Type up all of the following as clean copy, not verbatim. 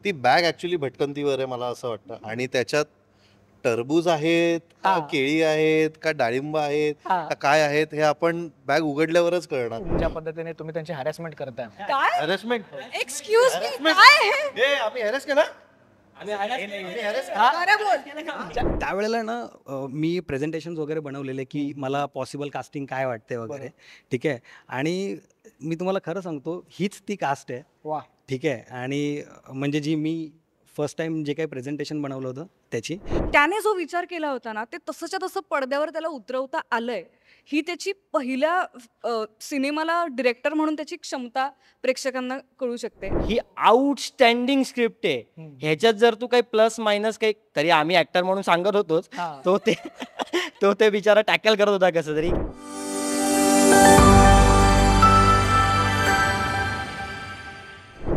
ती bag actually भटकंतीवर आहे मला असं वाटतं. आणि त्याच्यात टरबूज आहेत का केळी आहेत का डाळिंब आहेत का काय आहेत हे आपण बॅग उघडल्यावरच कळणार. ज्या पद्धतीने तुम्ही त्यांची हॅरेसमेंट करताय. काय हॅरेसमेंट एक्सक्यूज मी काय हे आम्ही हॅरेस केला. खरं बोल त्यावेळेला ना मी प्रेझेंटेशन्स वगैरे बनवलेले की मला पॉसिबल कास्टिंग काय वाटते वगैरे. ठीक आहे. आणि मी तुम्हाला खरं सांगतो हीच ती कास्ट आहे. वा. ठीक आहे. आणि म्हणजे जी मी फर्स्ट टाइम जे काही प्रेझेंटेशन बनवलं होतं त्याची त्याने जो विचार केला होता ना ते तसंच्या तसं पडद्यावर त्याला उतरवता आलंय. ही त्याची पहिल्या सिनेमाला डिरेक्टर म्हणून त्याची क्षमता प्रेक्षकांना कळू शकते. ही आउटस्टँडिंग स्क्रिप्ट आहे. ह्याच्यात जर तू काही प्लस मायनस काही तरी आम्ही ऍक्टर म्हणून सांगत होतोच. तो ते बिचारा टॅकल करत होता कसं तरी.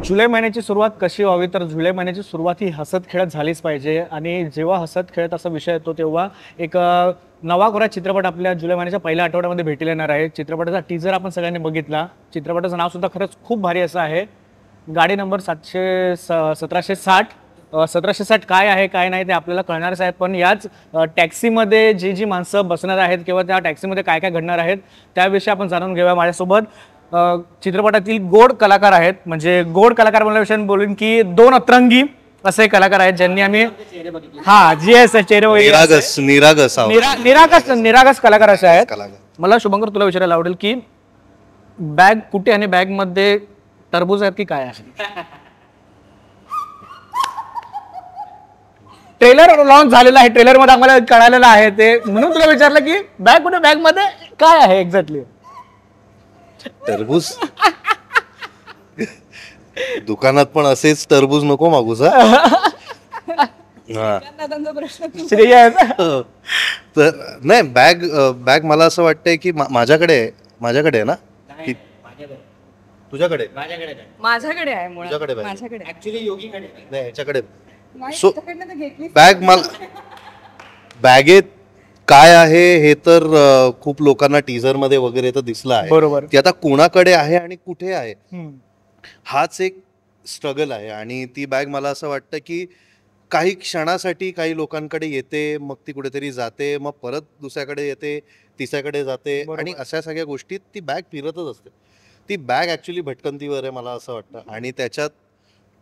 जुलै महिन्याची सुरुवात कशी व्हावी तर जुलै महिन्याची सुरुवात ही हसत खेळत झालीच पाहिजे. आणि जेव्हा हसत खेळत असा विषय येतो तेव्हा एक नवा कोरा चित्रपट आपल्या जुलै महिन्याच्या पहिल्या आठवड्यामध्ये भेटलेला येणार आहे. चित्रपटाचा टीजर आपण सगळ्यांनी बघितला. चित्रपटाचं नाव सुद्धा खरंच खूप भारी असं आहे. गाडी नंबर 1760. 1760 काय आहे काय नाही ते आपल्याला कळणारच आहेत. पण याच टॅक्सीमध्ये जी माणसं बसणार आहेत किंवा त्या टॅक्सीमध्ये काय काय घडणार आहेत त्याविषयी आपण जाणून घेऊया. माझ्यासोबत चित्रपटातील गोड कलाकार आहेत. म्हणजे गोड कलाकार म्हणल्याविषयी बोलून की 2 अतरंगी असे कलाकार आहेत ज्यांनी आम्ही चेहरे निरागस कलाकार असे आहेत. मला शुभंकर तुला विचारायला आवडेल की बॅग कुठे आणि बॅग मध्ये टरबूज आहेत की काय आहे. ट्रेलर लॉन्च झालेला आहे. ट्रेलर मध्ये आम्हाला कळालेलं आहे ते म्हणून तुला विचारलं की बॅग कुठे बॅग मध्ये काय आहे एक्झॅक्टली. टरबूज दुकानात पण असेच टरबूज नको मागूस. तर नाही बॅग मला असं वाटतंय की माझ्याकडे आहे ना की तुझ्याकडे माझ्याकडे आहे तुझ्याकडे bag. माझ्याकडे नाही ह्याच्याकडे. सो बॅग मला बॅगेत काय आहे हे तर खूप लोकांना टीजर मध्ये वगैरे तर दिसलं आहे. बरोबर. ती आता कोणाकडे आहे आणि कुठे आहे हाच एक स्ट्रगल आहे. आणि ती बॅग मला असं वाटतं की काही क्षणासाठी काही लोकांकडे येते मग ती कुठेतरी जाते मग परत दुसऱ्याकडे येते तिसऱ्याकडे जाते आणि अशा सगळ्या गोष्टीत ती बॅग फिरतच असते. ती बॅग ऍक्च्युली भटकंतीवर आहे मला असं वाटतं. आणि त्याच्यात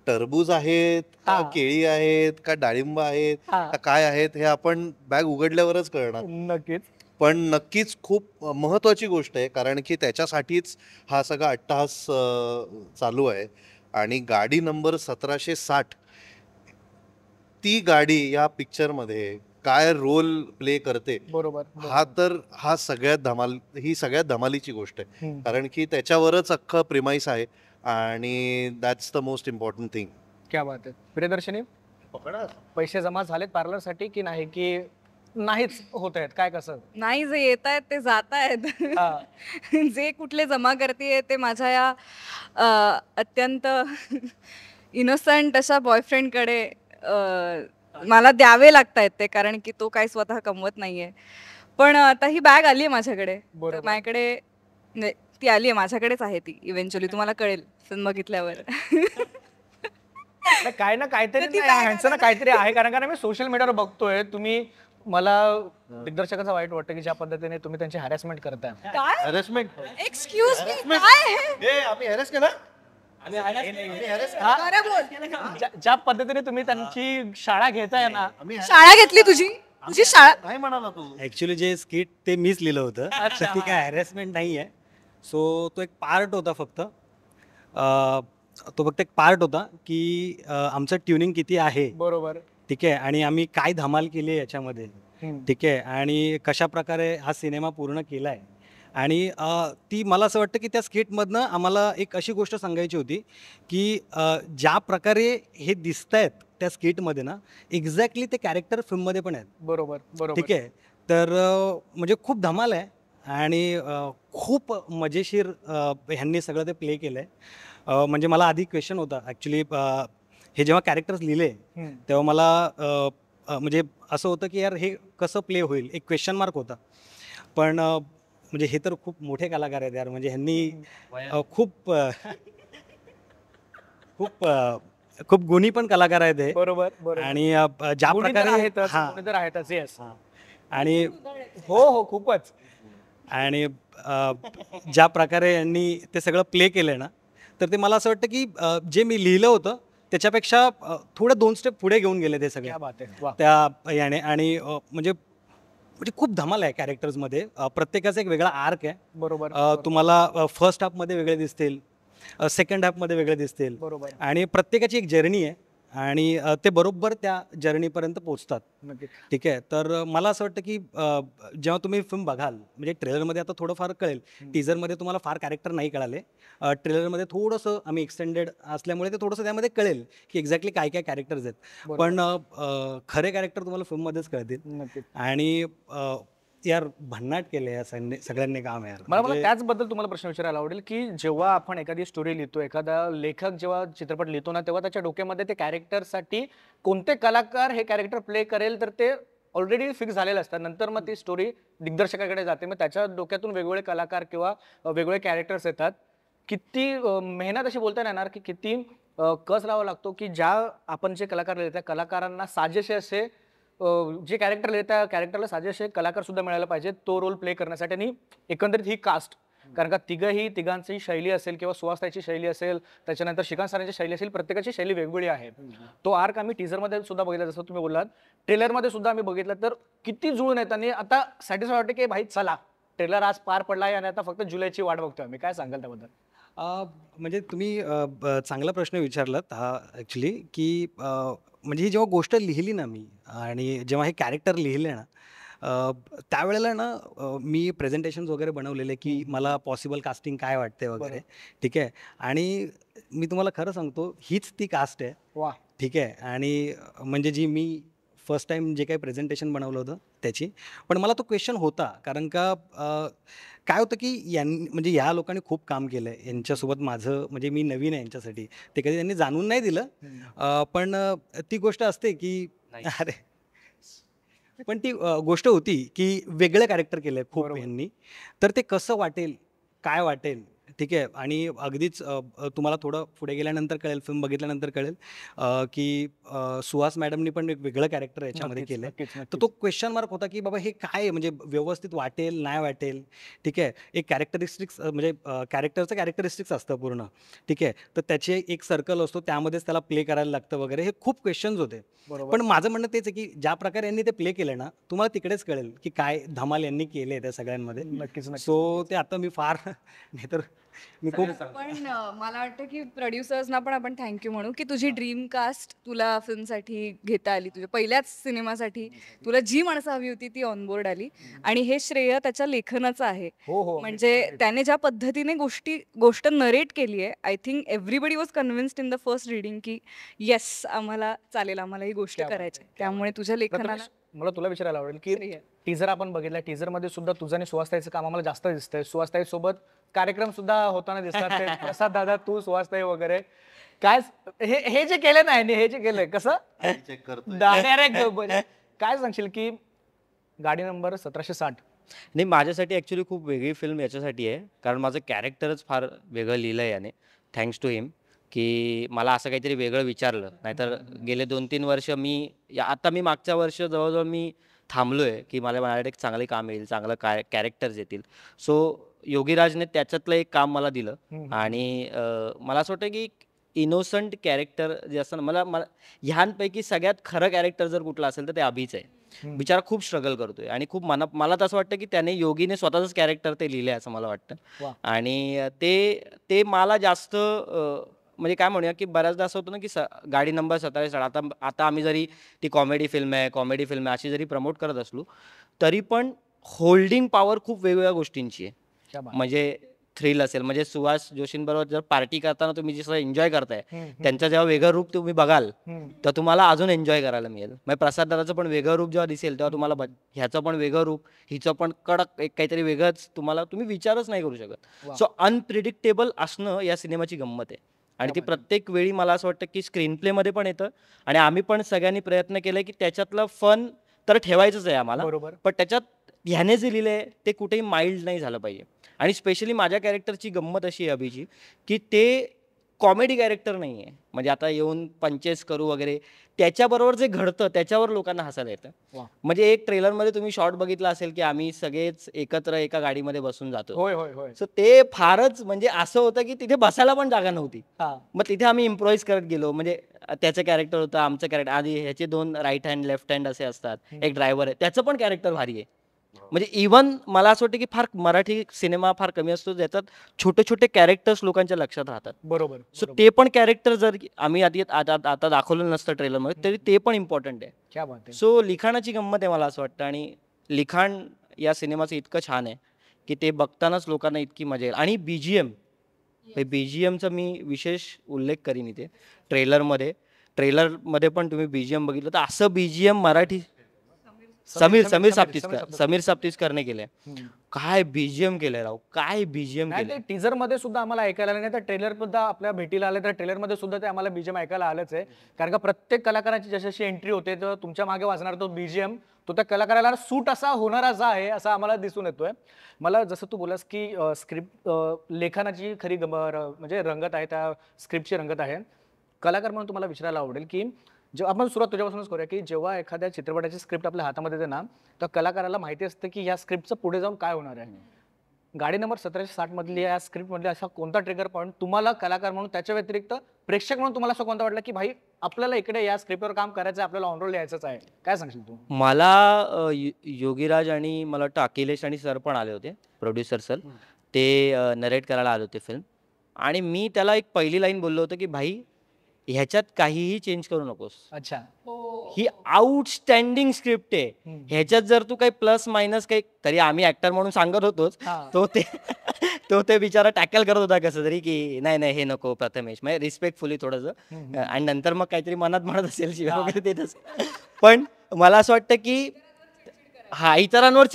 टरबूज आहेत का केळी आहेत का डाळिंब आहेत का काय आहेत हे आपण बॅग उघडल्यावरच कळणार. नक्कीच. पण नक्कीच खूप महत्वाची गोष्ट आहे कारण की त्याच्यासाठीच हा सगळा अट्टहास चालू आहे. आणि गाडी नंबर 1760 ती गाडी या पिक्चर मध्ये काय रोल प्ले करते. बरोबर. हा सगळ्यात धमालीची गोष्ट आहे कारण की त्याच्यावरच अख्खं प्रिमाइस आहे. आणि that's the most important thing. क्या बात आहे. प्रियदर्शनी पैसे जमा झालेत पार्लर साठी की नाही की नाहीच होत आहेत काय कसं. नाही जे येत आहेत ते जात आहेत. जे कुठले जमा करते ते माझ्या या अत्यंत इनोसंट अशा बॉयफ्रेंडकडे मला द्यावे लागत आहेत ते कारण की तो काही स्वतः कमवत नाहीये. पण आता ही बॅग आली आहे माझ्याकडे. माझ्याकडे ती आली आहे माझ्याकडेच आहे ती. इव्हेंच्युअली तुम्हाला कळेल बघितल्यावर. काय ना काहीतरी ह्यांचं ना काहीतरी आहे कारण मी सोशल मीडियावर बघतोय. तुम्ही मला दिग्दर्शकाचं वाईट वाटतं की ज्या पद्धतीने तुम्ही त्यांची हॅरेसमेंट करताय. हॅरेसमेंट एक्सक्यूज मी काय हे आम्ही हॅरेस केला. ज्या पद्धतीने तुम्ही त्यांची शाळा घेताय ना. शाळा घेतली तुझी शाळा नाही म्हणाला तू. ऍक्च्युली जे स्किट ते मीच लिहिलं होतं. ती काय हॅरेसमेंट नाही आहे. सो तो एक पार्ट होता फक्त. तो फक्त एक पार्ट होता की आमचं ट्युनिंग किती आहे. बरोबर. ठीक आहे. आणि आम्ही काय धमाल केली आहे याच्यामध्ये. ठीक आहे. आणि कशा प्रकारे हा सिनेमा पूर्ण केला आहे. आणि ती मला असं वाटतं की त्या स्किटमधनं आम्हाला एक अशी गोष्ट सांगायची होती की ज्या प्रकारे हे दिसत आहेत त्या स्किटमध्ये ना एक्झॅक्टली ते कॅरेक्टर फिल्ममध्ये पण आहेत. बरोबर. ठीक आहे. तर म्हणजे खूप धमाल आहे आणि खूप मजेशीर ह्यांनी सगळं ते प्ले केलं आहे. म्हणजे मला आधी क्वेश्चन होता ॲक्च्युली हे जेव्हा कॅरेक्टर्स लिहिले तेव्हा मला म्हणजे असं होतं की यार हे कसं प्ले होईल एक क्वेश्चन मार्क होता. पण म्हणजे हे तर खूप मोठे कलाकार आहेत यार. म्हणजे ह्यांनी खूप खूप खूप गुणी पण कलाकार आहेत हे. बरोबर बरोबर. आणि ज्या गुणी तर प्रकारे आहेतच, हा गुणी तर आहेतच, येस. आणि हो हो खूपच. आणि ज्या प्रकारे यांनी ते सगळं प्ले केलं ना, तर ते मला असं वाटतं की जे मी लिहिलं होतं त्याच्यापेक्षा थोडं 2 स्टेप पुढे घेऊन गेले ते सगळे क्या बात आहे, वा. त्या याने. आणि म्हणजे म्हणजे खूप धमाल आहे कॅरेक्टर्समध्ये. प्रत्येकाचा एक वेगळा आर्क आहे. बरोबर तुम्हाला फर्स्ट हाफमध्ये वेगळे दिसतील, सेकंड हाफमध्ये वेगळे दिसतील, बरोबर. आणि प्रत्येकाची एक जर्नी आहे आणि ते बरोबर त्या जर्नीपर्यंत पोहोचतात. नक्की. ठीक आहे. तर मला असं वाटतं की जेव्हा तुम्ही फिल्म बघाल, म्हणजे ट्रेलरमध्ये आता थोडंफार कळेल, टीजरमध्ये तुम्हाला फार कॅरेक्टर नाही कळाले. ट्रेलरमध्ये थोडंसं आम्ही एक्सटेंडेड असल्यामुळे ते थोडंसं त्यामध्ये कळेल की एक्झॅक्टली काय काय कॅरेक्टर्स आहेत. बरोबर. पण खरे कॅरेक्टर तुम्हाला फिल्ममध्येच कळतील. नक्की. आणि यार भन्नाट केले या सगळ्यांनी काम यार. मला म्हणजे त्याचबद्दल तुम्हाला प्रश्न विचारायला आवडेल की जेव्हा आपण एखादी स्टोरी लिहितो, एखादा लेखक जेव्हा चित्रपट लिहितो ना, तेव्हा त्याच्या डोक्यामध्ये ते कॅरेक्टरसाठी कोणते कलाकार हे कॅरेक्टर प्ले करेल तर ते ऑलरेडी फिक्स झालेलं असतात. नंतर मग ती स्टोरी दिग्दर्शकाकडे जाते, मग त्याच्या डोक्यातून वेगवेगळे कलाकार किंवा वेगवेगळे कॅरेक्टर्स येतात. किती मेहनत अशी बोलता नाही येणार की किती कस लावा लागतो की ज्या आपण जे कलाकार लिहितो त्या कलाकारांना साजेसे असे जे कॅरेक्टर लिहित त्या कॅरेक्टरला साजेसे कलाकार सुद्धा मिळायला पाहिजे तो रोल प्ले करण्यासाठी. आणि एकंदरीत ही कास्ट, कारण का तिघांची शैली असेल किंवा सुहासताईची शैली असेल, त्याच्यानंतर श्रीकांत सरांची शैली असेल, प्रत्येकाची शैली वेगवेगळी आहे. तो आर्क आम्ही टीजरमध्ये सुद्धा बघितला, जसं तुम्ही बोललात. ट्रेलरमध्ये सुद्धा आम्ही बघितलं, तर किती जुळून येत. आणि आता सॅटिस्फाय वाटते की भाई चला ट्रेलर आज पार पडला आणि आता फक्त जुलैची वाट बघतोय आम्ही. काय सांगाल त्याबद्दल? म्हणजे तुम्ही चांगला प्रश्न विचारलात हा ॲक्च्युली, की म्हणजे ही जेव्हा गोष्ट लिहिली ना मी, आणि जेव्हा हे कॅरेक्टर लिहिले ना, त्यावेळेला ना मी प्रेझेंटेशन्स वगैरे बनवलेले की मला पॉसिबल कास्टिंग काय वाटते वगैरे. ठीक आहे. आणि मी तुम्हाला खरं सांगतो, हीच ती कास्ट आहे. वा. ठीक आहे. आणि म्हणजे जी मी फर्स्ट टाईम जे काही प्रेझेंटेशन बनवलं होतं त्याची. पण मला तो क्वेश्चन होता, कारण का काय होतं की म्हणजे या लोकांनी खूप काम केलं आहे यांच्यासोबत. माझं म्हणजे मी नवीन आहे यांच्यासाठी, ते कधी त्यांनी जाणून नाही दिलं. पण ती गोष्ट असते की अरे, पण ती गोष्ट होती की वेगळं कॅरेक्टर केलं आहे खूप बरोबर. यांनी. तर ते कसं वाटेल, काय वाटेल. ठीक आहे. आणि अगदीच तुम्हाला थोडं पुढे गेल्यानंतर कळेल, फिल्म बघितल्यानंतर कळेल की सुहास मॅडमनी पण एक वेगळं कॅरेक्टर याच्यामध्ये नक्कीच, केलं. नक्कीच, तर नक्कीच. तो क्वेश्चन मार्क होता की बाबा हे काय आहे, म्हणजे व्यवस्थित वाटेल नाही वाटेल. ठीक आहे. एक कॅरेक्टरिस्टिक्स म्हणजे कॅरेक्टरचं कॅरेक्टरिस्टिक्स असतं पूर्ण. ठीक आहे. तर त्याचे एक सर्कल असतो, त्यामध्येच त्याला प्ले करायला लागतं वगैरे. हे खूप क्वेश्चन्स होते. बरोबर. पण माझं म्हणणं तेच आहे की ज्या प्रकारे यांनी ते प्ले केलं ना, तुम्हाला तिकडेच कळेल की काय धमाल यांनी केले त्या सगळ्यांमध्ये. नक्कीच नक्कीच. सो ते आता मी फार नाही तर मी खूप पण मला वाटतं की प्रोड्युसर्सना पण आपण थँक्यू म्हणू की तुझी ड्रीम कास्ट तुला फिल्मसाठी घेता आली. तुझ्या पहिल्याच सिनेमासाठी तुला जी माणसं हवी होती ती ऑनबोर्ड आली. आणि हे श्रेय त्याच्या लेखनाचं आहे. हो हो. म्हणजे त्याने ज्या पद्धतीने गोष्ट नरेट केली आहे, I think everybody was convinced in the first reading की येस आम्हाला चालेल, आम्हाला ही गोष्ट क्या बात करायची आहे. त्यामुळे तुझ्या लेखनाला मला तुला विचारायला आवडेल की श्रेय. टीजर आपण बघितला, टीजर मध्ये सुद्धा तुझं आणि सुहासताईचं काम आम्हाला जास्त दिसतंय. सुहासताई सोबत कार्यक्रम सुद्धा होताना दिसतात. ते प्रसाद दादा, तू, सुहासताई वगैरे. काय हे जे केलं नाही, हे जे केलंय कसं चेक करतो. Direct काय सांगशील की गाडी नंबर 1760? नाही, माझ्यासाठी ॲक्च्युली खूप वेगळी फिल्म याच्यासाठी आहे, कारण माझं कॅरेक्टरच फार वेगळं लिहिलं आहे याने. थँक्स टू हिम, की मला असं काहीतरी वेगळं विचारलं. नाहीतर गेले 2-3 वर्ष आता मी मागच्या वर्ष जवळजवळ मी थांबलो आहे की मला माझ्याकडे एक चांगले काम येईल, चांगलं कॅरेक्टर्स येतील. सो योगीराजने त्याच्यातलं एक काम मला दिलं. आणि मला असं वाटतं की इनोसंट कॅरेक्टर जे असतं ना, मला ह्यांपैकी सगळ्यात खरं कॅरेक्टर जर कुठलं असेल तर ते अभिच आहे. बिचारा खूप स्ट्रगल करतोय आणि खूप मला तर असं वाटतं की त्याने योगीने स्वतःच कॅरेक्टर ते लिहिलंय असं मला वाटतं. वा. आणि ते मला जास्त म्हणजे काय म्हणूया की बऱ्याचदा असं होतं ना की गाडी नंबर 1760 आता आम्ही जरी ती कॉमेडी फिल्म आहे अशी जरी प्रमोट करत असलो तरी पण होल्डिंग पॉवर खूप वेगवेगळ्या गोष्टींची आहे. क्या बात. म्हणजे थ्रिल असेल, म्हणजे सुहास जोशींबरोबर जर पार्टी करताना तुम्ही जसं एन्जॉय करताय, त्यांचं जेव्हा वेगळं रूप तुम्ही बघाल तर तुम्हाला अजून एन्जॉय करायला मिळेल. म्हणजे प्रसाद दादाचं पण वेगळं रूप जेव्हा दिसेल तेव्हा तुम्हाला ह्याचं पण वेगळं रूप, हिचं पण कडक एक काहीतरी वेगळंच, तुम्ही विचारच नाही करू शकत. सो अनप्रिडिक्टेबल असणं या सिनेमाची गंमत आहे. आणि ती प्रत्येक वेळी मला असं वाटतं की स्क्रीन प्लेमध्ये पण येतं. आणि आम्ही पण सगळ्यांनी प्रयत्न केले की त्याच्यातलं फन तर ठेवायचंच आहे आम्हाला, बरोबर. पण त्याच्यात ह्याने जे लिहिलंय ते कुठेही माइल्ड नाही झालं पाहिजे. आणि स्पेशली माझ्या कॅरेक्टरची गंमत अशी आहे अभिची की ते कॉमेडी कॅरेक्टर नाही आहे. म्हणजे आता येऊन पंचेस करू वगैरे, त्याच्याबरोबर जे घडतं त्याच्यावर लोकांना हसायला येतं. वा. म्हणजे एक ट्रेलरमध्ये तुम्ही शॉर्ट बघितला असेल की आम्ही सगळेच एकत्र एका गाडीमध्ये बसून जातो. होय होय होय. सो ते फारच म्हणजे असं होतं की तिथे बसायला पण जागा नव्हती. हा. मग तिथे आम्ही इम्प्रोव्हाइज करत गेलो. म्हणजे त्याचं कॅरेक्टर होतं, आमचं कॅरेक्टर, आधी ह्याचे 2 राईट हँड लेफ्ट हँड असे असतात, एक ड्रायव्हर आहे, त्याचं पण कॅरेक्टर भारी आहे. म्हणजे इव्हन मला असं वाटतं की फार मराठी सिनेमा फार कमी असतो ज्याच्यात छोटे छोटे कॅरेक्टर्स लोकांच्या लक्षात राहतात. बरोबर. सो ते पण कॅरेक्टर जर आम्ही आधी आता दाखवलं नसतं ट्रेलरमध्ये तरी ते पण इम्पॉर्टंट आहे. क्या बात आहे. सो लिखाणाची गंमत आहे मला असं वाटतं. आणि लिखाण या सिनेमाचं इतकं छान आहे की ते बघतानाच लोकांना इतकी मजा येईल. आणि बीजीएमचा मी विशेष उल्लेख करीन इथे. ट्रेलरमध्ये पण तुम्ही बीजीएम बघितलं तर असं बीजीएम मराठी समीर साप्तिस्करने केलंय. काय बीजीएम केलंय राव, काय बीजीएम नाही, केलंय. ते टीजर मध्ये सुद्धा आम्हाला ऐकायला आलं नाही, तर ट्रेलर सुद्धा आपल्या भेटीला आले तर ट्रेलर मध्ये सुद्धा ते आम्हाला बीजीएम ऐकायला आलंच आहे. कारण का प्रत्येक कलाकाराची जशी एंट्री होते तर तुमच्या मागे वाजणार तो बीजीएम तो त्या कलाकाराला सूट असा होणाराच आहे असं आम्हाला दिसून येतोय. मला जसं तू बोलास की स्क्रिप्ट लेखनाची खरी म्हणजे रंगत आहे, त्या स्क्रिप्टची रंगत आहे. कलाकार म्हणून तुम्हाला विचारायला आवडेल की जेव्हा आपण सुरुवात तुझ्यापासूनच करूया की जेव्हा एखाद्या चित्रपटाची स्क्रिप्ट आपल्या हातामध्ये येते ना, तर कलाकाराला माहिती असतं की ह्या स्क्रिप्टचं पुढे जाऊन काय होणार आहे. गाडी नंबर 1760 मधली या स्क्रिप्ट मधली असा कोणता ट्रिगर पॉईंट तुम्हाला कलाकार म्हणून, त्याच्या व्यतिरिक्त प्रेक्षक म्हणून तुम्हाला असं कोणता वाटलं की भाई आपल्याला इकडे या स्क्रिप्टवर काम करायचं आहे, आपल्याला ऑन रोल यायचंच आहे, काय सांगशील तू? मला योगीराज आणि मला वाटतं अखिलेश आणि सर पण आले होते, प्रोड्युसर सर. ते नरेट करायला आले होते फिल्म. आणि मी त्याला एक पहिली लाईन बोललो होतो की भाई ह्याच्यात काहीही चेंज करू नकोस. अच्छा. ही आउटस्टँडिंग स्क्रिप्ट आहे. ह्याच्यात जर तू काही प्लस मायनस काही, तरी आम्ही ऍक्टर म्हणून सांगत होतोच. तो ते बिचारा टॅकल करत होता कसं तरी की नाही नाही हे नको प्रथमेश, म्हणजे रिस्पेक्टफुली थोडंसं. आणि नंतर मग काहीतरी मनात म्हणत असेल शिवाय वगैरे देतच. पण मला असं वाटतं की हा इतरांवर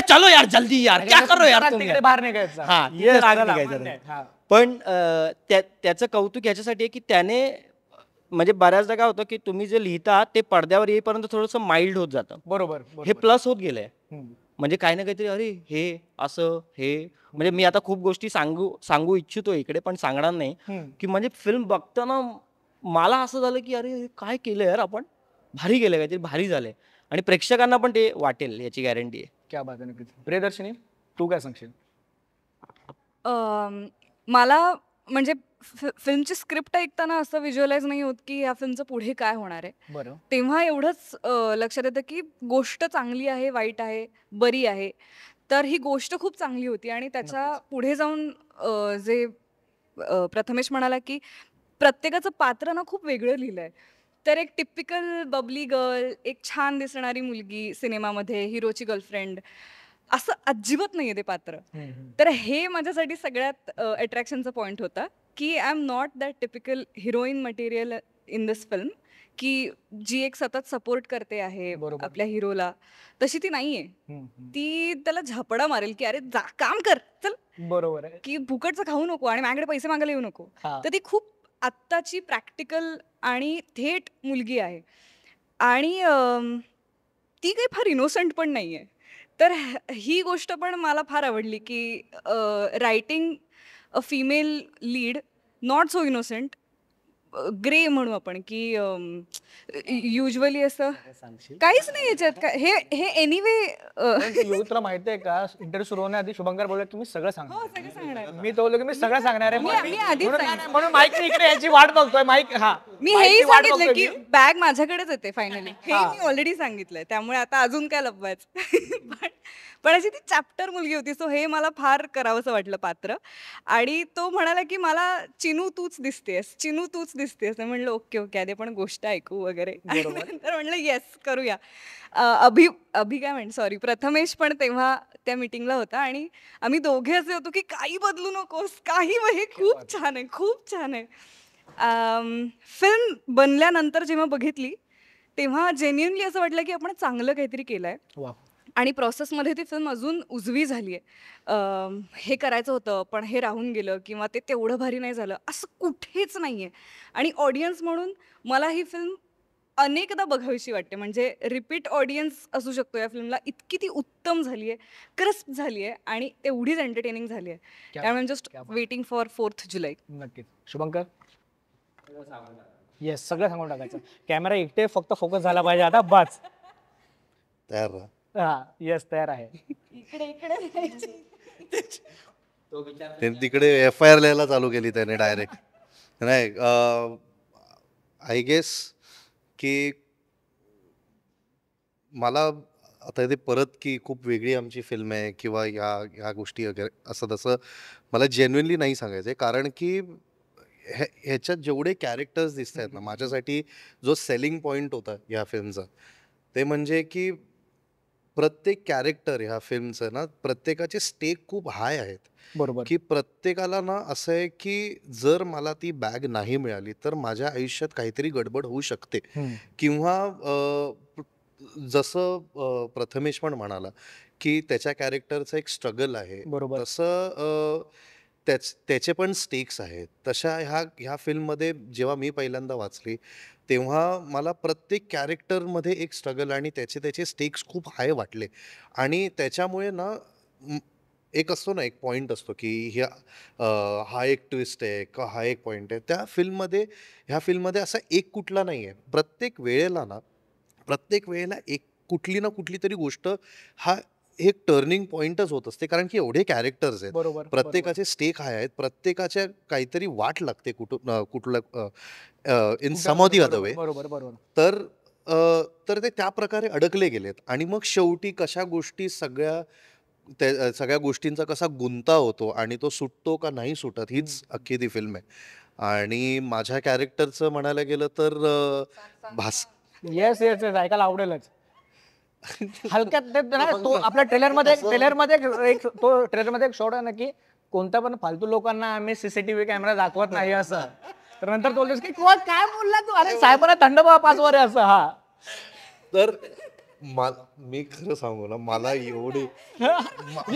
चलो यार जल्दी यार क्या करो यार तुम्ही यार. बाहेर निघायचं. हा इथे तिथे रागाला निघायचं. मान्य आहे. पण त्याचं कौतुक याच्यासाठी आहे की त्याने म्हणजे बऱ्याचदा काय होतं की तुम्ही जे लिहिता ते पडद्यावर येईपर्यंत थोडंसं माइल्ड होत जातं. बरोबर. हे प्लस होत गेलंय. म्हणजे काही ना काहीतरी अरे हे असं हे, म्हणजे मी आता खूप गोष्टी सांगू इच्छितो इकडे पण सांगणार नाही की म्हणजे फिल्म बघताना मला असं झालं की अरे काय केलं यार आपण, भारी केलं, काहीतरी भारी झालंय. आणि प्रेक्षकांना पण ते वाटेल याची गॅरंटी आहे. क्या बात आहे. प्रियदर्शनी तू काय सांगशील? मला म्हणजे फिल्मची स्क्रिप्ट ऐकताना असं व्हिज्युअलाइज नाही होत की या फिल्मचं पुढे काय होणार आहे. बरं. तेव्हा एवढंच लक्षात येतं की गोष्ट चांगली आहे, वाईट आहे, बरी आहे. तर ही गोष्ट खूप चांगली होती आणि त्याच्या पुढे जाऊन जे प्रथमेश म्हणाला की प्रत्येकाचं पात्र ना खूप वेगळं लिहिलंय. तर एक टिपिकल बबली गर्ल, एक छान दिसणारी मुलगी सिनेमामध्ये, हिरोची गर्लफ्रेंड, असं अजिबात नाहीये ते पात्र. तर हे माझ्यासाठी सगळ्यात अट्रॅक्शनचा पॉईंट होता की I am not that typical heroine material in this film, की जी एक सतत सपोर्ट करते आहे आपल्या हिरोला, तशी ती नाहीये. ती त्याला झपडा मारेल की अरे जा काम कर चल, बरोबर आहे, की फुकटचं खाऊ नको आणि माझ्याकडे पैसे मागायला येऊ नको. तर ती खूप आत्ताची प्रॅक्टिकल आणि थेट मुलगी आहे. आणि ती काही फार इनोसंट पण नाहीये. तर ही गोष्ट पण मला फार आवडली की writing a female lead not so innocent, grey म्हणू आपण की युजली असं काहीच नाही याच्यात. हे एनिवे तुला माहितीये का, इंटरव्ह्यू सुरू होण्याआधी शुभंकर बोलले तुम्ही सगळं सांगा. सगळं सांगणार. मी तो बोललो की मी सगळं सांगणार आहे. मी आधीच सांगितलं. म्हणून माईक इकडे याची वाट बघतोय. माईक मी हेही सांगितलं की बॅग माझ्याकडेच येते फायनली, हे मी ऑलरेडी सांगितलंय. त्यामुळे आता अजून काय लपवायचं. पण अशी ती चॅप्टर मुलगी होती. सो हे मला फार करावंसं वाटलं पात्र. आणि तो म्हणाला की मला चिनू तूच दिसतेस, चिनू तूच दिसतेस. म्हणलं ओके ओके आधी आपण गोष्ट ऐकू वगैरे. नंतर म्हणलं येस करूया. अभि काय म्हण सॉरी प्रथमेश पण तेव्हा त्या मीटिंगला होता आणि आम्ही दोघे असे होतो की काही बदलू नकोस, काही. हे खूप छान आहे, खूप छान आहे. फिल्म बनल्यानंतर जेव्हा बघितली तेव्हा जेन्युइनली असं वाटलं की आपण चांगलं काहीतरी केलंय. आणि प्रोसेसमध्ये ती फिल्म अजून उजवी झाली आहे. हे करायचं होतं पण हे राहून गेलं किंवा ते तेवढं भारी नाही झालं असं कुठेच नाही आहे. आणि ऑडियन्स म्हणून मला ही फिल्म अनेकदा बघावीशी वाटते. म्हणजे रिपीट ऑडियन्स असू शकतो या फिल्मला. इतकी ती उत्तम झाली आहे, क्रिस्प झाली आहे आणि तेवढीच एंटरटेनिंग झाली आहे. त्यामुळे जस्ट वेटिंग फॉर 4th जुलै. नक्कीच. शुभंकर येस, सगळं सांगून टाकायचं. कॅमेरा एकटे फक्त फोकस झाला पाहिजे आता, बस. तयार राहा. हा, येस, तयार आहे. त्यांनी तिकडे FIR लिहायला चालू केली त्याने डायरेक्ट. नाही, आय गेस की मला आता ते परत की खूप वेगळी आमची फिल्म आहे किंवा ह्या गोष्टी वगैरे असं तसं मला जेन्युइनली नाही सांगायचं आहे. कारण की ह्याच्यात जेवढे कॅरेक्टर्स दिसत आहेत ना, माझ्यासाठी जो सेलिंग पॉईंट होता ह्या फिल्मचा, ते म्हणजे की प्रत्येक कॅरेक्टर ह्या फिल्मचं ना, प्रत्येकाचे स्टेक खूप हाय आहेत. बरोबर. की प्रत्येकाला ना असं आहे की जर मला ती बॅग नाही मिळाली तर माझ्या आयुष्यात काहीतरी गडबड होऊ शकते. किंवा जसं प्रथमेश पण म्हणाला की त्याच्या कॅरेक्टरचं एक स्ट्रगल आहे, बरोबर. तसं त्याचे पण स्टेक्स आहेत. तशा ह्या फिल्ममध्ये जेव्हा मी पहिल्यांदा वाचली तेव्हा मला प्रत्येक कॅरेक्टरमध्ये एक स्ट्रगल आणि त्याचे स्टेक्स खूप हाय वाटले. आणि त्याच्यामुळे ना एक असतो ना, एक पॉईंट असतो की हा एक ट्विस्ट आहे का हा एक पॉईंट आहे. ह्या फिल्ममध्ये असा एक कुठला नाही आहे. प्रत्येक वेळेला एक कुठली ना कुठली तरी गोष्ट हा एक टर्निंग पॉईंटच होत असते. कारण की एवढे कॅरेक्टर्स आहेत, बरोबर. प्रत्येकाचे स्टेक हाय आहेत, प्रत्येकाच्या काहीतरी वाट लागते कुठलं in some of the other way. बरोबर, बरोबर. तर ते त्या प्रकारे अडकले गेलेत. आणि मग शेवटी कशा गोष्टी सगळ्या गोष्टींचा कसा गुंता होतो आणि तो सुटतो का नाही सुटत, हीच अख्खी ती फिल्म आहे. आणि माझ्या कॅरेक्टरचं म्हणायला गेलं तर भास येस, येस, येस, ऐकायला आवडेलच. हलक्यात तो आपल्या ट्रेलरमध्ये एक शॉट आहे ना, की कोणत्या पण फालतू लोकांना आम्ही CCTV कॅमेरा दाखवत नाही असं. तर नंतर तो बोलतोस की काय बोलला तू, अरे साहेबांना थंड पाचवर आहे असं. हा, तर मी खरं सांगू ना, मला एवढी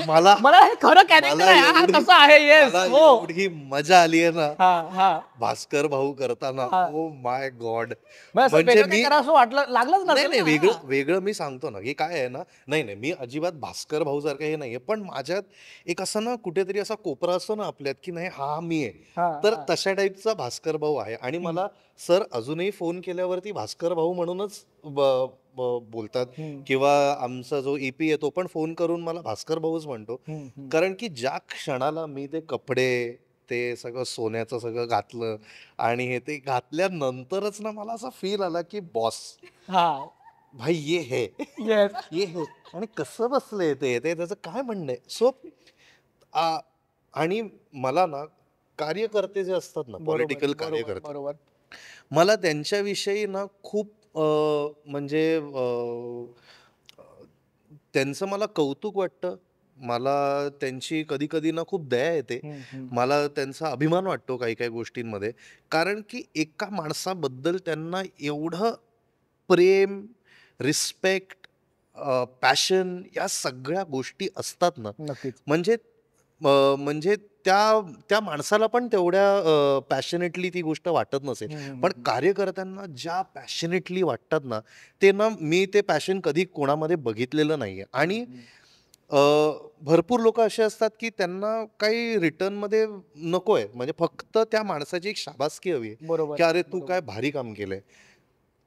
मला मला हे खरं कॅरेक्टर आहे. हा, तसं आहे. येस, मला हो. एवढी मजा आली आहे ना हा, हा. भास्कर भाऊ करताना. Oh my God. बस म्हणजे वेगळं काही करावं असं वाटलं लागलंच नाही नसेल नाही, ना. वेगळं मी सांगतो ना, की काय आहे ना, नाही मी अजिबात भास्कर भाऊ सारखं हे नाहीये, पण माझ्यात एक असं ना कुठेतरी असा कोपरा असतो ना आपल्यात की नाही हा मी आहे. हा, तर हा. तशा टाईपचा भास्कर भाऊ आहे. आणि मला सर अजूनही फोन केल्यावरती भास्कर भाऊ म्हणूनच बोलतात. किंवा आमचा जो EP आहे तो पण फोन करून मला भास्कर भाऊच म्हणतो. कारण की ज्या क्षणाला मी ते कपडे, ते सगळं सोन्याचं सगळं घातलं आणि हे ते घातल्यानंतरच ना मला असा फील आला की बॉस हा, भाई ये है येस. ये है. आणि कसं बसलंय ते त्याचं काय म्हणणं आहे. सो आणि मला ना कार्यकर्ते जे असतात ना, पॉलिटिकल कार्यकर्ते, बरोबर. मला त्यांच्याविषयी ना खूप म्हणजे त्यांचं मला कौतुक वाटतं. मला त्यांची कधी कधी ना खूप दया येते. मला त्यांचा अभिमान वाटतो काही काही गोष्टींमध्ये. कारण की एका माणसाबद्दल त्यांना एवढं प्रेम, रिस्पेक्ट, पॅशन या सगळ्या गोष्टी असतात ना, नक्कीच. म्हणजे त्या माणसाला पण तेवढ्या पॅशनेटली ती गोष्ट वाटत नसेल. पण कार्यकर्त्यांना ज्या पॅशनेटली वाटतात ना, ते ना मी ते पॅशन कधी कोणामध्ये बघितलेलं नाहीये. आणि भरपूर लोक असे असतात की त्यांना काही रिटर्नमध्ये नकोय, म्हणजे फक्त त्या माणसाची एक शाबासकी हवी आहे बरोबर. की अरे तू काय भारी काम केलंय.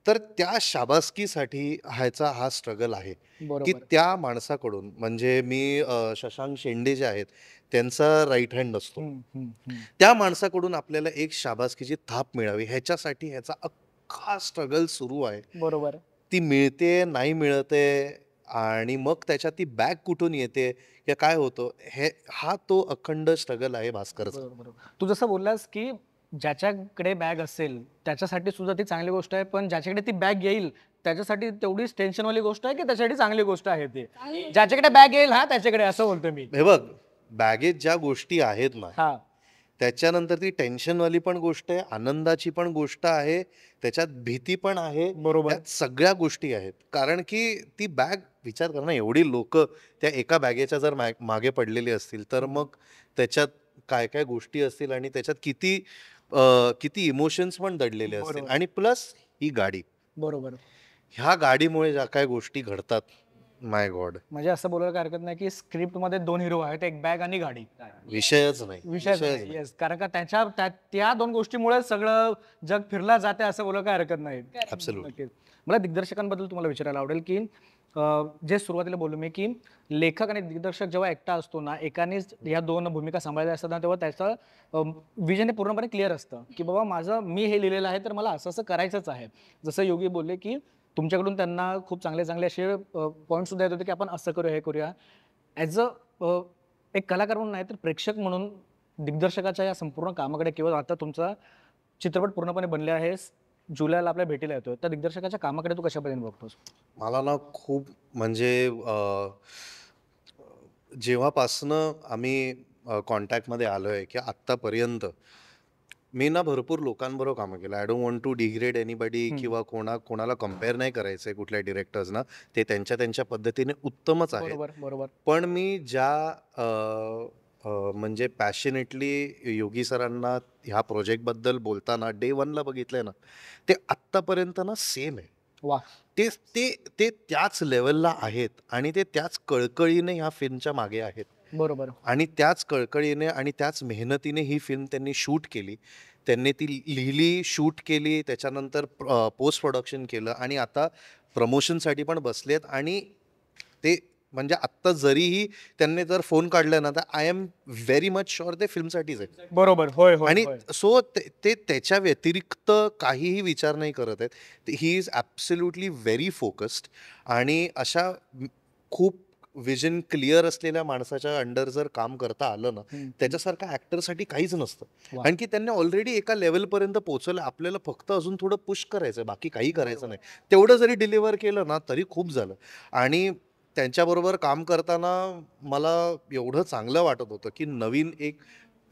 तर त्या शाबासकीसाठी हा स्ट्रगल आहे की बरोबर. त्या माणसाकडून, म्हणजे मी शशांक शेंडे जे आहेत त्यांचा राईट हँड असतो, त्या माणसाकडून आपल्याला एक शाबासकीची थाप मिळावी ह्याच्यासाठी ह्याचा अख्खा स्ट्रगल सुरू आहे. बरोबर. ती मिळते नाही मिळते आणि मग त्याच्यात ती बॅग कुठून येते किंवा काय होतं, हा तो अखंड स्ट्रगल आहे भास्करचा. बरोबर. तू जसं बोललास की ज्याच्याकडे बॅग असेल त्याच्यासाठी सुद्धा ती चांगली गोष्ट आहे, पण ज्याच्याकडे ती बॅग येईल त्याच्यासाठी तेवढीच टेन्शनवाली गोष्ट आहे की त्याच्यासाठी चांगली गोष्ट आहे ती. ज्याच्याकडे बॅग येईल हा त्याच्याकडे, असं बोलतो मी. हे बघ, बॅगेत ज्या गोष्टी आहेत ना, हा, त्याच्यानंतर ती टेन्शनवाली पण गोष्ट आहे, आनंदाची पण गोष्ट आहे, त्याच्यात भीती पण आहे. बरोबर. त्यात सगळ्या गोष्टी आहेत. कारण की ती बॅग, विचार कर ना, एवढी लोक त्या एका बॅगेच्या जर मागे पडलेली असतील तर मग त्याच्यात काय काय गोष्टी असतील आणि त्याच्यात किती इमोशन्स पण दडलेले असतील. बरोबर. आणि प्लस ही गाडी, बरोबर. ह्या गाडीमुळे ज्या काय गोष्टी घडतात माय गॉड, म्हणजे असं बोलायला काही हरकत नाही की स्क्रिप्ट मध्ये 2 हिरो आहेत, एक बॅग आणि गाडी. विषयच नाही. विषय येस, कारण का त्या 2 गोष्टीमुळे सगळं जग फिरला जाते असं बोलायला काही हरकत नाही. Absolutely. नक्कीच. मला दिग्दर्शकांबद्दल तुम्हाला विचारायला आवडेल की जे सुरुवातीला बोललो मी की लेखक आणि दिग्दर्शक जेव्हा एकटा असतो ना, एकानेच या 2 भूमिका सांभाळल्या असतात ना, तेव्हा त्याचं विजन हे पूर्णपणे क्लिअर असतं की बाबा मी हे लिहिलेलं आहे तर मला असं असं करायचंच आहे. जसं योगी बोलले की तुमच्याकडून त्यांना खूप चांगले चांगले असे पॉईंट सुद्धा येत होते की आपण असं करूया, हे करूया. ॲज अ एक कलाकार म्हणून नाही तर प्रेक्षक म्हणून दिग्दर्शकाच्या या संपूर्ण कामाकडे किंवा आता तुमचा चित्रपट पूर्णपणे बनले आहे, जुलैला आपल्या भेटीला येतोय, तर दिग्दर्शकाच्या कामाकडे तू कशा पद्धतीने बघतोस? मला ना खूप म्हणजे जेव्हापासनं आम्ही कॉन्टॅक्टमध्ये आलोय की आत्तापर्यंत मी ना भरपूर लोकांबरोबर कामं केलं. I don't want to degrade anybody किंवा कोणाला कम्पेअर नाही करायचंय कुठल्या डिरेक्टर्सना. ते त्यांच्या पद्धतीने उत्तमच आहेत. बरोबर, बरोबर. पण मी ज्या म्हणजे पॅशनेटली योगी सरांना ह्या प्रोजेक्टबद्दल बोलताना डे 1ला बघितलंय ना, ते आत्तापर्यंत ना सेम आहे. वा. ते ते ते त्याच लेवलला आहेत आणि ते त्याच कळकळीने ह्या फिल्मच्या मागे आहेत. बरोबर. आणि त्याच कळकळीने आणि त्याच मेहनतीने ही फिल्म त्यांनी शूट केली. त्यांनी ती लिहिली, शूट केली, त्याच्यानंतर पोस्ट प्रोडक्शन केलं आणि आता प्रमोशनसाठी पण बसलेत आणि ते म्हणजे आत्ता जरीही त्यांनी जर फोन काढला ना, तर I am very much sure ते फिल्मसाठीच आहे. बरोबर. होय, होय, आणि होय. सो ते त्याच्या व्यतिरिक्त काहीही विचार नाही करत आहेत. He is absolutely very focused आणि अशा खूप विजन क्लिअर असलेल्या माणसाच्या अंडर जर काम करता आलं ना, त्याच्यासारखं ॲक्टरसाठी काहीच नसतं. वा. कारण की त्यांनी ऑलरेडी एका लेवलपर्यंत पोहोचवलं. आपल्याला फक्त अजून थोडं पुश करायचं, बाकी काही करायचं नाही. तेवढं जरी डिलिव्हर केलं ना, तरी खूप झालं. आणि त्यांच्याबरोबर काम करताना मला एवढं चांगलं वाटत होतं की नवीन एक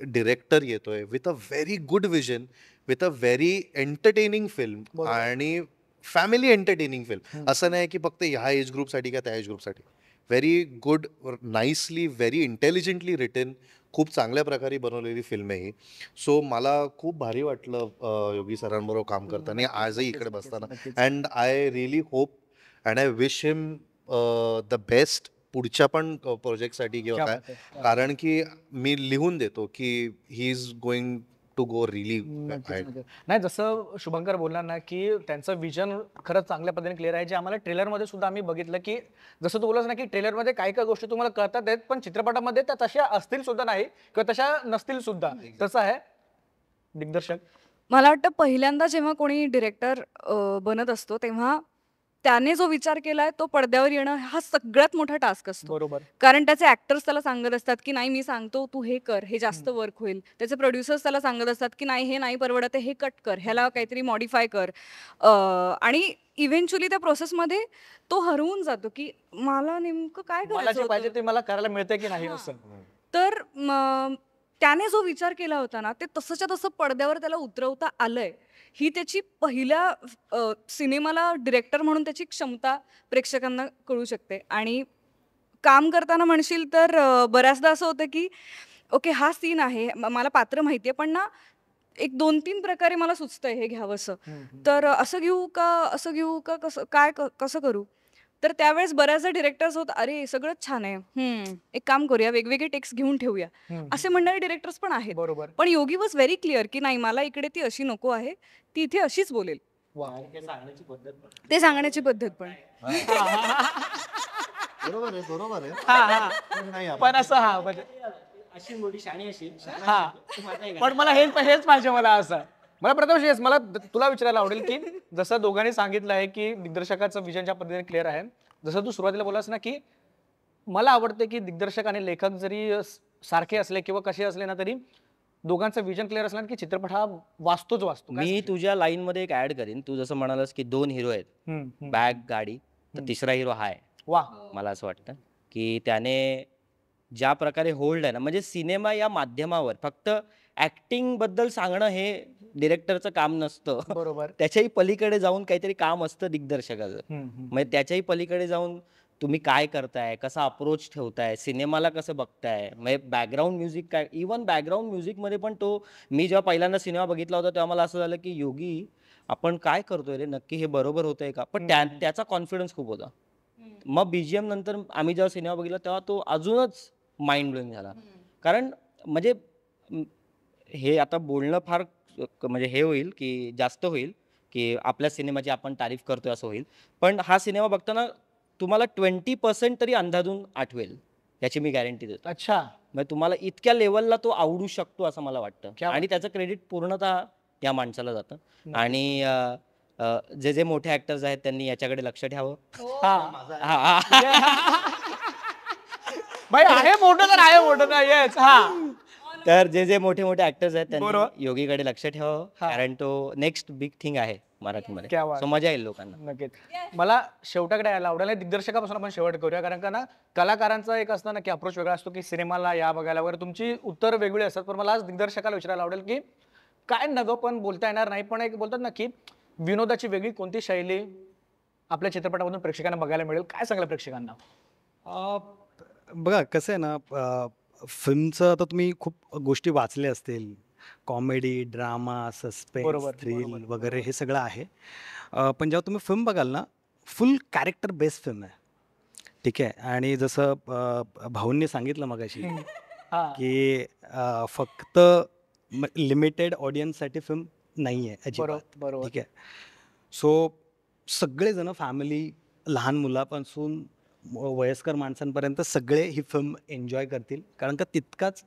डिरेक्टर येतोय with a very good vision, with a very entertaining film बरोबर. आणि फॅमिली एंटरटेनिंग फिल्म. असं नाही की फक्त ह्या एज ग्रुपसाठी किंवा त्या एज ग्रुपसाठी. Very good, nicely, very intelligently written, खूप चांगल्या प्रकारे बनवलेली फिल्म आहे ही. सो मला खूप भारी वाटलं योगी सरांबरोबर काम करताना, आजही इकडे बसताना. नक्कीच. And I really hope and I wish him the best पुढच्या पण प्रोजेक्टसाठी किंवा क्या काय. बात आहे. कारण की मी लिहून देतो की he is going to go really. नक्कीच, नक्कीच. नाही, जसं शुभंकर बोलला ना की त्यांचं विजन खरंच चांगल्या पद्धतीने क्लिअर आहे, जे आम्हाला ट्रेलरमध्ये सुद्धा आम्ही बघितलं की जसं तू बोललास ना की ट्रेलरमध्ये काही काही गोष्टी तुम्हाला कळतात आहेत, पण चित्रपटामध्ये त्या तशा असतील सुद्धा नाही किंवा तशा नसतील सुद्धा. तसं आहे दिग्दर्शक. मला वाटतं पहिल्यांदा जेव्हा कोणी डिरेक्टर बनत असतो तेव्हा त्याने जो विचार केलाय तो पडद्यावर येणं हा सगळ्यात मोठा टास्क असतो. बरोबर. कारण त्याचे ऍक्टर्स त्याला सांगत असतात की नाही, मी सांगतो तू हे कर, हे जास्त वर्क होईल. त्याचे प्रोड्युसर्स त्याला सांगत असतात की नाही, हे नाही परवडत, हे कट कर, ह्याला काहीतरी मॉडिफाय कर. आणि इव्हेंच्युअली त्या प्रोसेसमध्ये तो हरवून जातो की मला नेमकं काय मला करायचं जे पाहिजे होतं. ते मला करायला मिळतंय की नाही हां. असं. तर त्याने जो विचार केला होता ना, ते तसंच्या तसं पडद्यावर त्याला उतरवता आलंय. ही त्याची पहिल्या सिनेमाला डिरेक्टर म्हणून त्याची क्षमता प्रेक्षकांना कळू शकते. आणि काम करताना म्हणशील तर बऱ्याचदा असं होतं की ओके, हा सीन आहे, मला पात्र माहिती आहे, पण ना एक 2-3 प्रकारे मला सुचतंय हे घ्यावंसं. तर असं घेऊ का, कसं करू? तर त्यावेळेस बऱ्याचदा डिरेक्टर्स होत, अरे सगळंच छान आहे, एक काम करूया, वेगवेगळे टेक्स घेऊन ठेवूया, असे म्हणणारे डिरेक्टर्स पण आहेत. बरोबर. पण योगी वॉज व्हेरी क्लिअर की नाही, मला इकडे ती अशी नको आहे, ती इथे अशीच बोलेल. वा. ते सांगण्याची पद्धत पण. बरोबर आहे, बरोबर आहे. नाही, पण असं म्हणजे अशी मोठी शाणी अशी. पण मला हेच पाहिजे. मला असं मला प्रथम मला तुला विचारायला आवडेल की जसं दोघांनी सांगितलं आहे की दिग्दर्शकाचं विजन ज्या पद्धतीने क्लिअर आहे, जसं तू सुरुवातीला बोलास ना की मला आवडते की दिग्दर्शक आणि लेखक जरी सारखे असले किंवा कसे असले ना, तरी दोघांचं विजन क्लिअर असलं की चित्रपट हा वाचतो. मी तुझ्या लाईन मध्ये एक ऍड करीन. तू जसं म्हणालास की 2 हिरो आहेत, बॅग, गाडी, तर तिसरा हिरो हा आहे. वा. मला असं वाटतं की त्याने ज्या प्रकारे होल्ड आहे ना, म्हणजे सिनेमा या माध्यमावर फक्त ऍक्टिंग बद्दल सांगणं हे डिरेक्टरचं काम नसतं. बरोबर. त्याच्याही पलीकडे जाऊन काहीतरी काम असतं दिग्दर्शकाचं. म्हणजे त्याच्याही पलीकडे जाऊन तुम्ही काय करताय, कसा अप्रोच ठेवताय, सिनेमाला कसं बघताय, म्हणजे बॅकग्राऊंड म्युझिक काय. इव्हन बॅकग्राऊंड म्युझिकमध्ये पण मी जेव्हा पहिल्यांदा सिनेमा बघितला होता तेव्हा मला असं झालं की योगी आपण काय करतोय रे, नक्की हे बरोबर होतंय का. पण त्याचा कॉन्फिडन्स खूप होता. मग BGM नंतर आम्ही जेव्हा सिनेमा बघितला तेव्हा तो अजूनच माइंड ब्लोईंग झाला. कारण म्हणजे हे आता बोलणं फार म्हणजे हे होईल की जास्त होईल की आपल्या सिनेमाची आपण तारीफ करतोय असं होईल. पण हा सिनेमा बघताना तुम्हाला 20% तरी अंधाधून आठवेल, याची मी गॅरंटी देतो. अच्छा. म्हणजे तुम्हाला इतक्या लेवलला तो आवडू शकतो असं मला वाटतं. क्या आणि त्याचं क्रेडिट पूर्णतः या माणसाला जातं. आणि जे जे मोठे ऍक्टर्स आहेत त्यांनी याच्याकडे लक्ष ठेवावं. हा. भाई आहे मोठं तर आहे मोठं ना. येस. हा. तर जे जे मोठे मोठे ऍक्टर्स आहेत बरोबर. त्यांनी योगीकडे लक्ष ठेवावं, हा. कारण तो नेक्स्ट बिग थिंग आहे मराठीमध्ये. क्या बात. सो मजा येईल लोकांना. नक्कीच. मला शेवटाकडे यायला आवडेल. दिग्दर्शकापासून आपण शेवट करूया, कारण का ना कलाकारांचा एक असतं ना की अप्रोच वेगळा असतो की सिनेमाला या बघायला वगैरे, तुमची उत्तर वेगळी असतात. पण मला आज दिग्दर्शकाला विचारायला आवडेल की काय नगं पण बोलता येणार नाही, पण एक बोलतात ना की विनोदाची वेगळी कोणती शैली आपल्या चित्रपटामधून प्रेक्षकांना बघायला मिळेल, काय सांगलं प्रेक्षकांना? बघा कसं आहे ना, फिल्मचं आता तुम्ही खूप गोष्टी वाचल्या असतील, कॉमेडी, ड्रामा, सस्पेन्स, बरोबर, थ्रिल बरोबर, वगैरे हे सगळं आहे. पण जेव्हा तुम्ही फिल्म बघाल ना, फुल कॅरेक्टर बेस्ड फिल्म आहे. ठीक आहे. आणि जसं भाऊंनी सांगितलं मगाशी हा. की फक्त लिमिटेड ऑडियन्ससाठी फिल्म नाही आहे अजिबात. बरोबर. ठीक आहे. सो सगळेजण फॅमिली, लहान मुलापासून वयस्कर माणसांपर्यंत सगळे ही फिल्म एन्जॉय करतील, कारण का तितकाच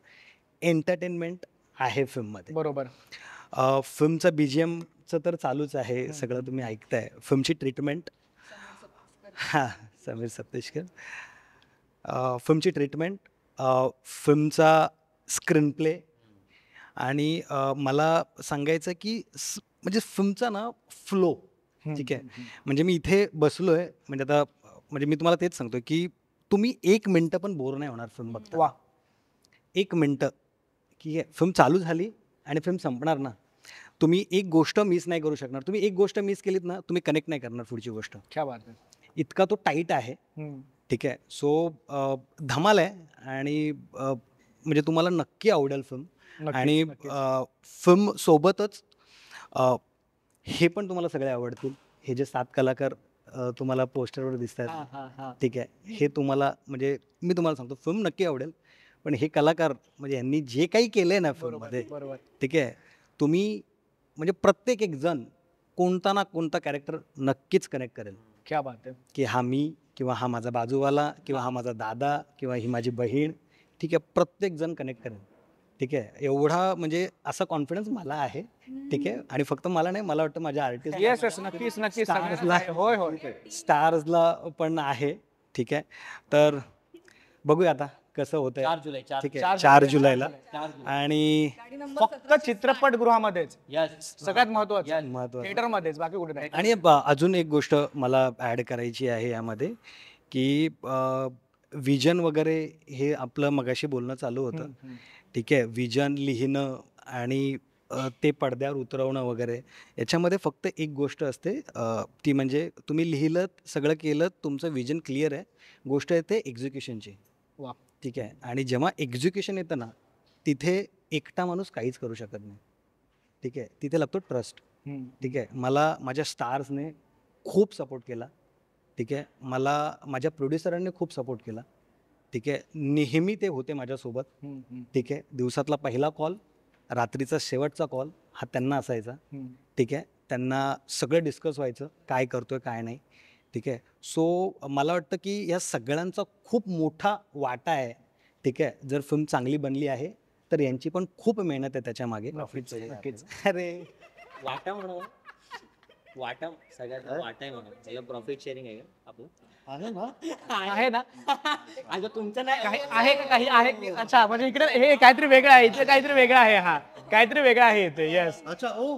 एंटरटेनमेंट आहे फिल्ममध्ये. बरोबर. फिल्मचं BGMचं तर चालूच आहे, सगळं तुम्ही ऐकताय. फिल्मची ट्रीटमेंट, हां, समीर सप्तेशकर. फिल्मची ट्रीटमेंट, फिल्मचा स्क्रीन प्ले, आणि मला सांगायचं की म्हणजे फिल्मचा ना फ्लो. ठीक आहे. म्हणजे मी इथे बसलोय, म्हणजे आता म्हणजे मी तुम्हाला तेच सांगतो की तुम्ही 1 मिनिटं पण बोर नाही होणार फिल्म बघता. वा. 1 मिनिटं की फिल्म चालू झाली आणि फिल्म संपणार ना, तुम्ही एक गोष्ट मिस नाही करू शकणार. तुम्ही एक गोष्ट मिस केलीत ना, तुम्ही कनेक्ट नाही करणार पुढची गोष्ट. क्या बात आहे. इतका तो टाईट आहे. ठीक आहे. सो धमाल आहे, आणि म्हणजे तुम्हाला नक्की आवडेल फिल्म. आणि फिल्म सोबतच हे पण तुम्हाला सगळे आवडतील. हे जे 7 कलाकार तुम्हाला पोस्टरवर दिसत आहेत, ठीक आहे, हे तुम्हाला म्हणजे मी तुम्हाला सांगतो फिल्म नक्की आवडेल. पण हे कलाकार म्हणजे यांनी जे काही केलंय ना फिल्ममध्ये, ठीक आहे, तुम्ही म्हणजे प्रत्येक एक जण कोणता ना कोणता कॅरेक्टर नक्कीच कनेक्ट करेल. क्या बात आहे. की हा मी, किंवा हा माझा बाजूवाला, किंवा हा माझा दादा, किंवा ही माझी बहीण. ठीक आहे. प्रत्येक जण कनेक्ट करेल. ठीक आहे. एवढा म्हणजे असा कॉन्फिडन्स मला आहे. ठीक आहे. आणि फक्त मला नाही, मला वाटतं माझ्या आर्टिस्ट, येस येस, नक्कीच नक्कीच. होय होय. स्टार्सला पण आहे. ठीक आहे. तर बघूया आता कसं होतंय. 4 जुलै. ठीक आहे. 4 जुलैला. आणि फक्त चित्रपटगृहामध्येच यस. सगळ्यात महत्वाचं, महत्वाचं, थिएटरमध्येच, बाकी कुठे नाही. आणि अजून एक गोष्ट मला ॲड करायची आहे यामध्ये, की विजन वगैरे हे आपलं मगाशी बोलणं चालू होतं. ठीक आहे. विजन लिहिणं आणि ते पडद्यावर उतरवणं वगैरे, याच्यामध्ये फक्त एक गोष्ट असते, ती म्हणजे तुम्ही लिहिलं, सगळं केलं, तुमचं विजन क्लिअर आहे. गोष्ट येते एक्झिक्युशनची. वा. ठीक आहे. आणि जेव्हा एक्झिक्युशन येतं ना, तिथे एकटा माणूस काहीच करू शकत नाही. ठीक आहे. तिथे लागतो ट्रस्ट. ठीक आहे. मला माझ्या स्टार्सने खूप सपोर्ट केला. ठीक आहे. मला माझ्या प्रोड्युसरांनी खूप सपोर्ट केला. ठीक आहे. नेहमी ते होते माझ्यासोबत. ठीक आहे. दिवसातला पहिला कॉल, रात्रीचा शेवटचा कॉल हा त्यांना असायचा. ठीक आहे. त्यांना सगळं डिस्कस व्हायचं, काय करतोय काय नाही. ठीक आहे. सो मला वाटतं की या सगळ्यांचा खूप मोठा वाटा आहे. ठीक आहे. जर फिल्म चांगली बनली आहे तर यांची पण खूप मेहनत आहे त्याच्या मागे. नक्कीच. अरे वाटा म्हणून वाटा सगळ्यात वाटा आहे म्हणून त्याला प्रॉफिट शेअरिंग आहे का आपलं? आहे ना. अगं तुमचं नाही काही आहे का, काही आहे की? अच्छा, म्हणजे इकडे हे काहीतरी वेगळं आहे, इथे काहीतरी वेगळं आहे. हा, काहीतरी वेगळं आहे इथे. येस. अच्छा. ओ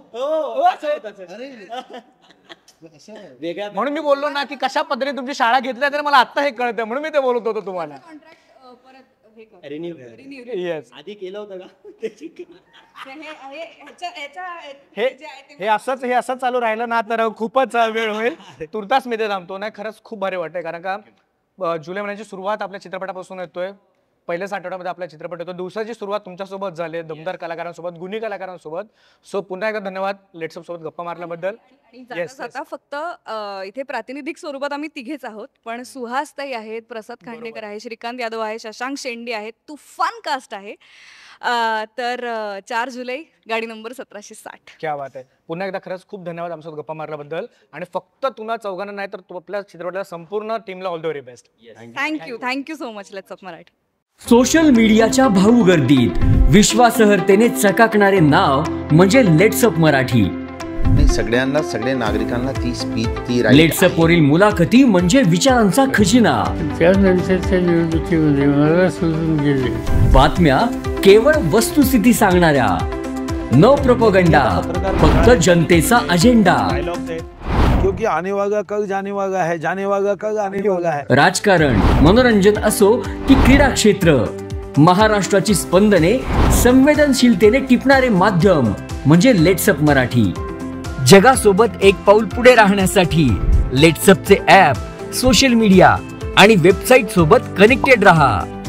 अरे वेगळ्या म्हणून मी बोललो ना की कशा पद्धतीने तुमची शाळा घेतल्या, तर मला आता हे कळतं, म्हणून मी ते बोलत होतो तुम्हाला. Renew yes. आधी केलं होतं का? हे असंच चालू राहिलं ना तर खूपच वेळ होईल. तुर्तास मी ते थांबतो. नाही, खरंच खूप भारी वाटतंय, कारण का जुलै महिन्याची सुरुवात आपल्या चित्रपटापासून येतोय. पहिल्याच आठवड्यामध्ये आपला चित्रपट येतो. दिवसाची सुरुवात तुमच्यासोबत झाली, दमदार कलाकारांसोबत, गुणी कलाकारांसोबत. सो पुन्हा एकदा धन्यवाद लेट्सअप सोबत गप्पा मारल्याबद्दल. आणि जाता जाता फक्त इथे प्रातिनिधिक स्वरूपात आम्ही तिघेच आहोत, पण सुहास ताई आहेत, प्रसाद खांडेकर आहे, श्रीकांत यादव आहे, शशांक शेंडे आहेत, तुफान कास्ट आहे. तर 4 जुलै गाडी नंबर 1760. क्या बात आहे. पुन्हा एकदा खरंच खूप धन्यवाद आमच्यासोबत गप्पा मारल्याबद्दल. आणि फक्त तुला चौघांना नाही तर आपल्या चित्रपटाला संपूर्ण टीमला all the very best. Thank you so much लेट्सअप Marathi. Social मीडियाच्या भाऊ गर्दीत विश्वासार्हतेने चकाकणारे नाव म्हणजे लेट्सअप मराठी. सगळ्यांना, सगळ्या नागरिकांना ती स्पीच, ती लेट्सअप वरील मुलाखती म्हणजे विचारांचा खजिना. त्यानंतरच्या निवडणुकीमध्ये मला सोडून गेले. बातम्या केवळ वस्तुस्थिती सांगणाऱ्या, न प्रोपगंडा, फक्त जनतेचा अजेंडा. क्योंकि आने वाला कल जाने वाला है, जाने वाला कल आने वाला है. राजकारण, मनोरंजन असो की क्रीडा क्षेत्र, महाराष्ट्राची स्पंदने संवेदनशीलतेने टिपणारे माध्यम म्हणजे लेट्सअप मराठी. जगासोबत एक पाऊल पुढे राहण्यासाठी लेट्सअपचे ॲप, सोशल मीडिया आणि वेबसाईट सोबत कनेक्टेड रहा.